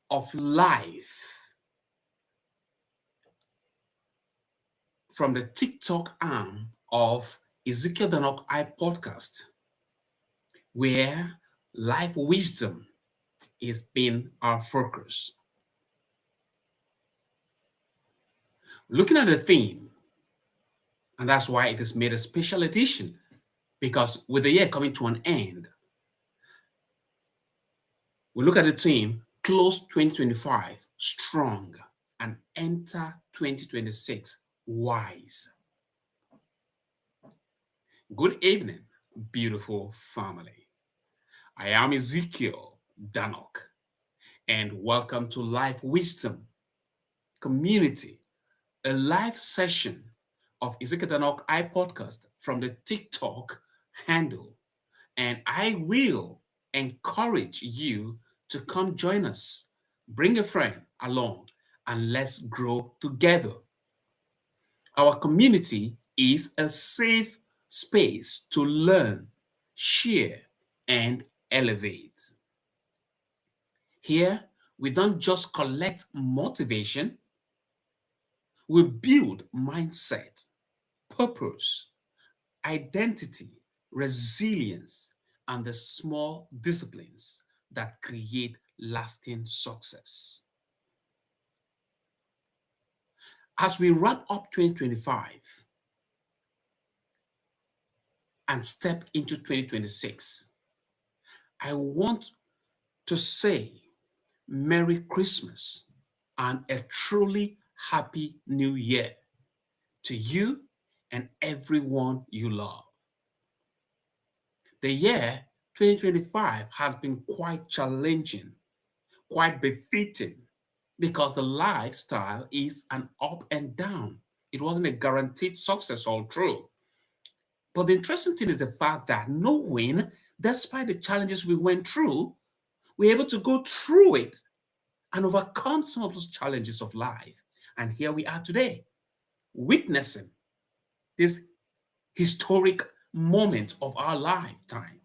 of life from the TikTok arm of Ezekiel Danok I podcast, where life wisdom is being our focus. Looking at the theme, and that's why it is made a special edition, because with the year coming to an end, we look at the theme, close 2025 strong and enter 2026 wise. Good evening, beautiful family. I am Ezekiel Danok, and welcome to Life Wisdom Community, a live session of Ezekiel Danok I podcast from the TikTok handle. And I will encourage you to come join us. Bring a friend along and let's grow together. Our community is a safe space to learn, share, and elevate. Here, we don't just collect motivation, we build mindset, purpose, identity, resilience, and the small disciplines that create lasting success. As we wrap up 2025 and step into 2026, I want to say Merry Christmas and a truly happy New Year to you and everyone you love. The year 2025 has been quite challenging, quite befitting, because the lifestyle is an up and down. It wasn't a guaranteed success all through. But the interesting thing is the fact that knowing, despite the challenges we went through, we're able to go through it and overcome some of those challenges of life. And here we are today, witnessing this historic moment of our lifetime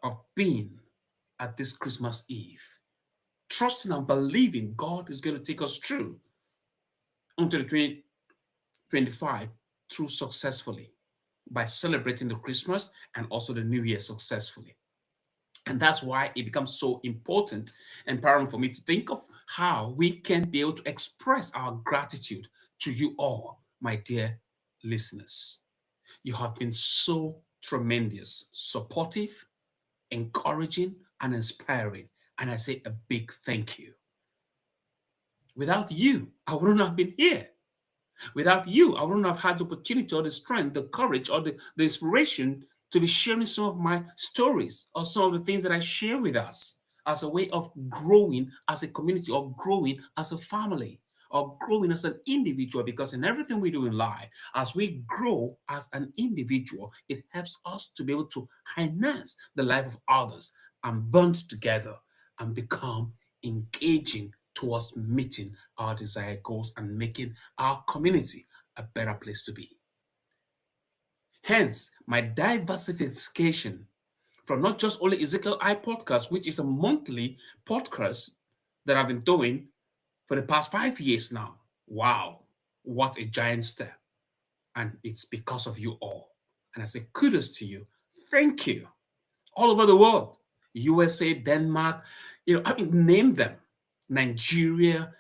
of being at this Christmas Eve, trusting and believing God is going to take us through until the 2025 through successfully by celebrating the Christmas and also the New Year successfully. And that's why it becomes so important and paramount for me to think of how we can be able to express our gratitude to you all, my dear listeners. You have been so tremendous, supportive, encouraging, and inspiring. And I say a big thank you. Without you, I wouldn't have been here. Without you, I wouldn't have had the opportunity or the strength, the courage, or the inspiration to be sharing some of my stories or some of the things that I share with us as a way of growing as a community or growing as a family or growing as an individual. Because in everything we do in life, as we grow as an individual, it helps us to be able to enhance the life of others and bond together and become engaging towards meeting our desired goals and making our community a better place to be. Hence, my diversification from not just only Ezekiel I podcast, which is a monthly podcast that I've been doing for the past 5 years now. Wow, what a giant step. And it's because of you all. And I say kudos to you. Thank you. All over the world, USA, Denmark, name them. Nigeria,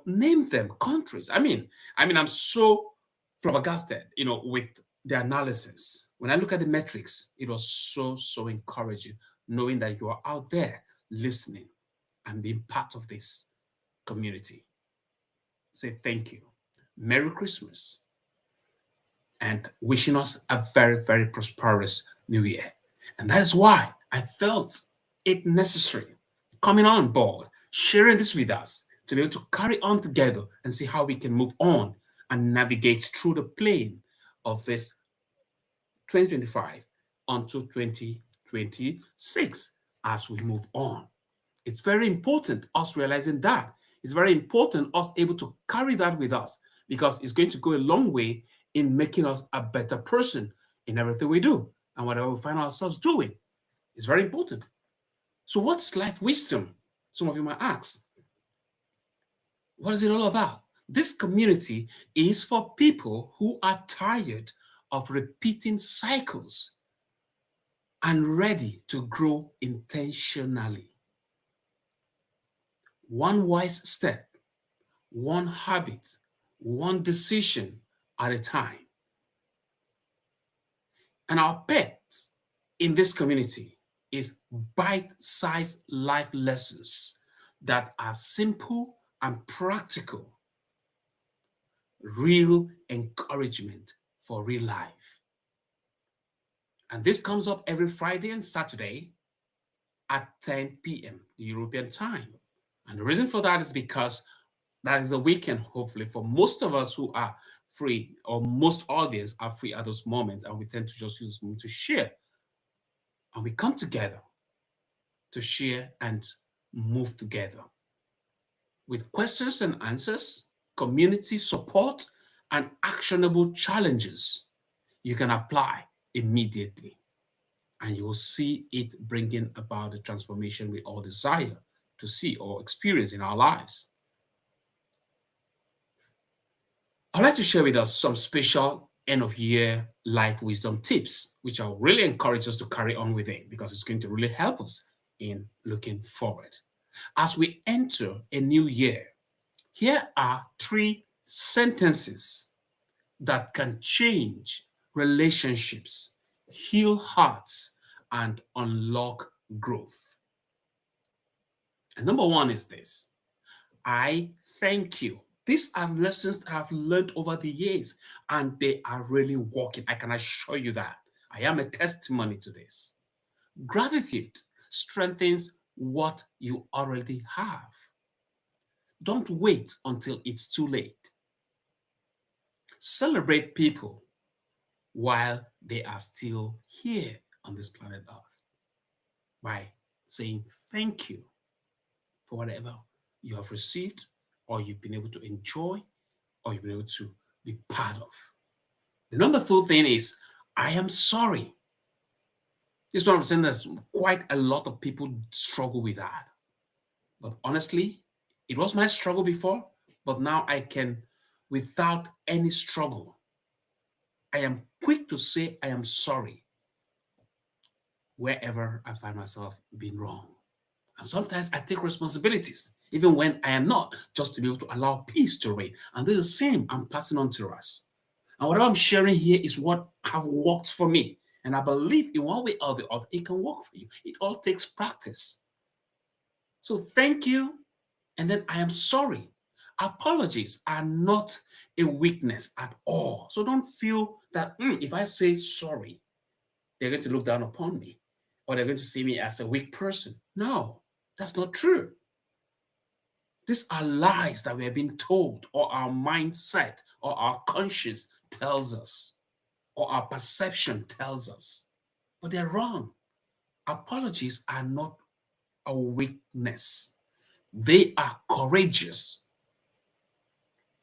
name them countries. I'm so flabbergasted, with the analysis. When I look at the metrics, it was so encouraging knowing that you are out there listening and being part of this community. Say thank you. Merry Christmas. And wishing us a very, very prosperous New Year. And that is why I felt it necessary coming on board, sharing this with us to be able to carry on together and see how we can move on and navigate through the plane of this 2025 until 2026 as we move on. It's very important us realizing that. It's very important us able to carry that with us because it's going to go a long way in making us a better person in everything we do and whatever we find ourselves doing. It's very important. So what's life wisdom? Some of you might ask. What is it all about? This community is for people who are tired of repeating cycles and ready to grow intentionally. One wise step, one habit, one decision at a time. And our pet in this community is bite-sized life lessons that are simple and practical, real encouragement for real life. And this comes up every Friday and Saturday at 10 p.m. European time. And the reason for that is because that is a weekend, hopefully, for most of us who are free, or most audience are free at those moments, and we tend to just use this moment to share. And we come together to share and move together with questions and answers, community support, and actionable challenges you can apply immediately. And you will see it bringing about the transformation we all desire to see or experience in our lives. I'd like to share with us some special end of year life wisdom tips, which I'll really encourage us to carry on with it because it's going to really help us in looking forward. As we enter a new year, here are 3 sentences that can change relationships, heal hearts, and unlock growth. And number 1 is this: I thank you. These are lessons that I've learned over the years, and they are really working. I can assure you that. I am a testimony to this. Gratitude strengthens what you already have. Don't wait until it's too late. Celebrate people while they are still here on this planet Earth by saying thank you for whatever you have received, or you've been able to enjoy, or you've been able to be part of. The number 2 thing is, I am sorry. This is what I'm saying. There's quite a lot of people struggle with that. But honestly, it was my struggle before, but now I can, without any struggle, I am quick to say I am sorry wherever I find myself being wrong. And sometimes I take responsibilities, even when I am not, just to be able to allow peace to reign. And this is the same I'm passing on to us. And whatever I'm sharing here is what have worked for me. And I believe in one way or the other, it can work for you. It all takes practice. So thank you. And then I am sorry. Apologies are not a weakness at all. So don't feel that if I say sorry, they're going to look down upon me, or they're going to see me as a weak person. No, that's not true. These are lies that we are being told, or our mindset, or our conscience tells us, or our perception tells us. But they're wrong. Apologies are not a weakness, they are courageous.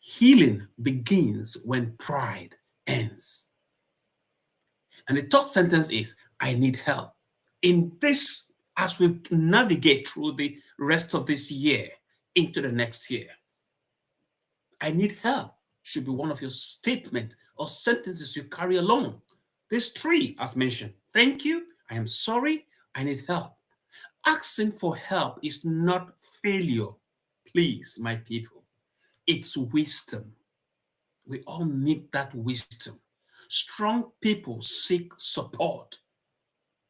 Healing begins when pride ends. And the third sentence is, I need help. In this, as we navigate through the rest of this year into the next year, I need help should be one of your statements or sentences you carry along. There's 3, as mentioned. Thank you, I am sorry, I need help. Asking for help is not failure, please, my people. It's wisdom. We all need that wisdom. Strong people seek support.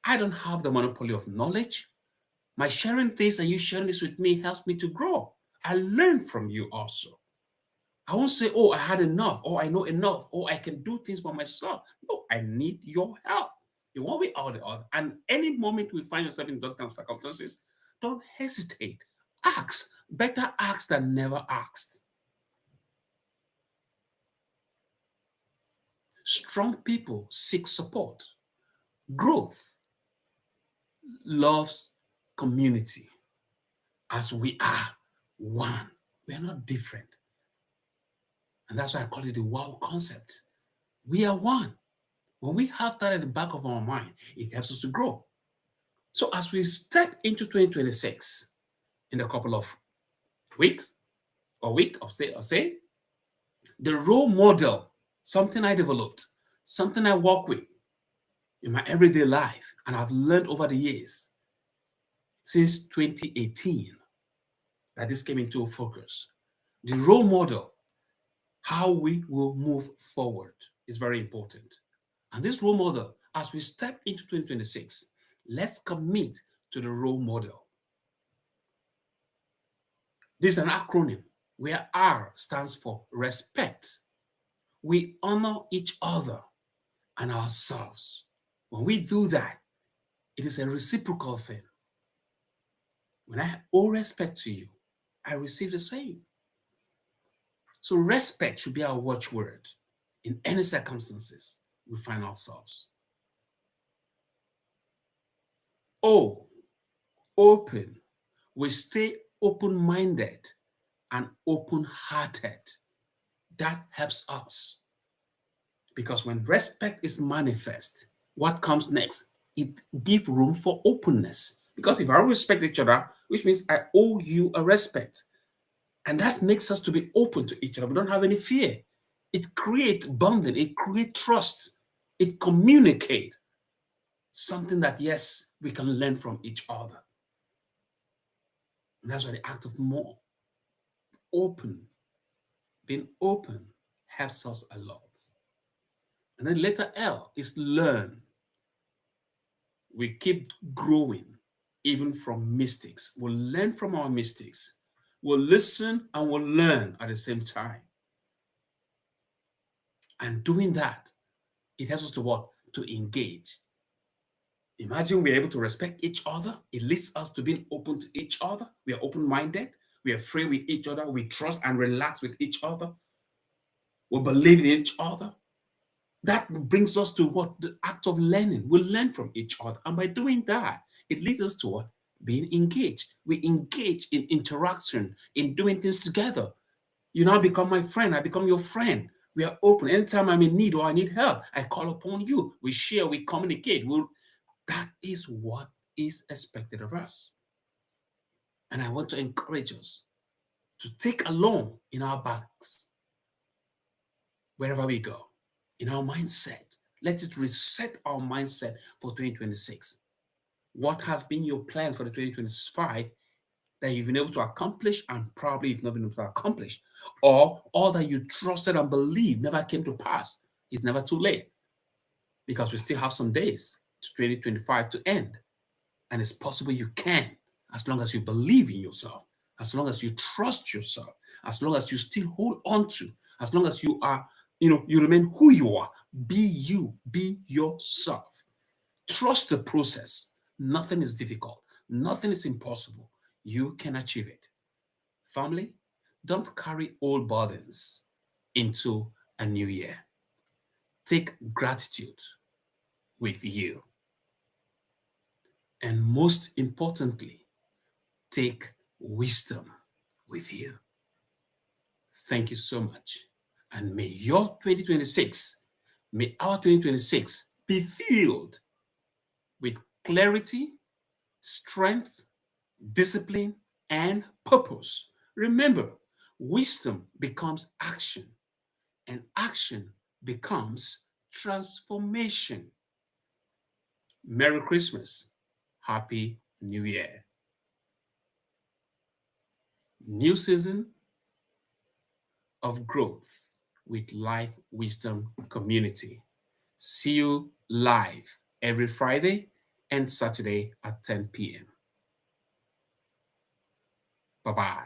I don't have the monopoly of knowledge. My sharing this and you sharing this with me helps me to grow. I learn from you also. I won't say, oh, I had enough, or I know enough, or I can do things by myself. No, I need your help in one way or the other. And any moment we find yourself in those kind of circumstances, don't hesitate. Ask. Better ask than never asked. Strong people seek support. Growth loves community. As we are one, we are not different. And that's why I call it the wow concept. We are one. When we have that at the back of our mind, it helps us to grow. So as we step into 2026 in a couple of weeks or say, the role model, something I developed, something I work with in my everyday life, and I've learned over the years since 2018 that this came into focus. The role model, how we will move forward, is very important. And this role model, as we step into 2026, let's commit to the role model. This is an acronym where R stands for respect. We honor each other and ourselves. When we do that, it is a reciprocal thing. When I owe respect to you, I receive the same. So respect should be our watchword in any circumstances we find ourselves. O, open. We stay open-minded and open-hearted. That helps us. Because when respect is manifest, what comes next? It gives room for openness. Because if I respect each other, which means I owe you a respect. And that makes us to be open to each other. We don't have any fear. It creates bonding. It creates trust. It communicates something that, yes, we can learn from each other. And that's why the act of more being open helps us a lot. And then letter L is learn. We keep growing even from mistakes. We'll learn from our mistakes. We'll listen and we'll learn at the same time. And doing that, it helps us to what? To engage. Imagine we're able to respect each other. It leads us to being open to each other. We are open-minded. We are free with each other. We trust and relax with each other. We believe in each other. That brings us to what? The act of learning. We learn from each other. And by doing that, it leads us to what? Being engaged. We engage in interaction, in doing things together. You now become my friend. I become your friend. We are open. Anytime I'm in need or I need help, I call upon you. We share, we communicate. That is what is expected of us. And I want to encourage us to take along in our bags, wherever we go, in our mindset. Let it reset our mindset for 2026. What has been your plans for the 2025 that you've been able to accomplish and probably you've not been able to accomplish? Or all that you trusted and believed never came to pass? It's never too late because we still have some days to 2025 to end. And it's possible you can, as long as you believe in yourself, as long as you trust yourself, as long as you still hold on to, as long as you are, you remain who you are. Be you, be yourself. Trust the process. Nothing is difficult. Nothing is impossible. You can achieve it. Family, don't carry old burdens into a new year. Take gratitude with you. And most importantly, take wisdom with you. Thank you so much. And may our 2026 be filled with clarity, strength, discipline, and purpose. Remember, wisdom becomes action, and action becomes transformation. Merry Christmas. Happy New Year. New season of growth with Life Wisdom Community. See you live every Friday and Saturday at 10 p.m. Bye-bye.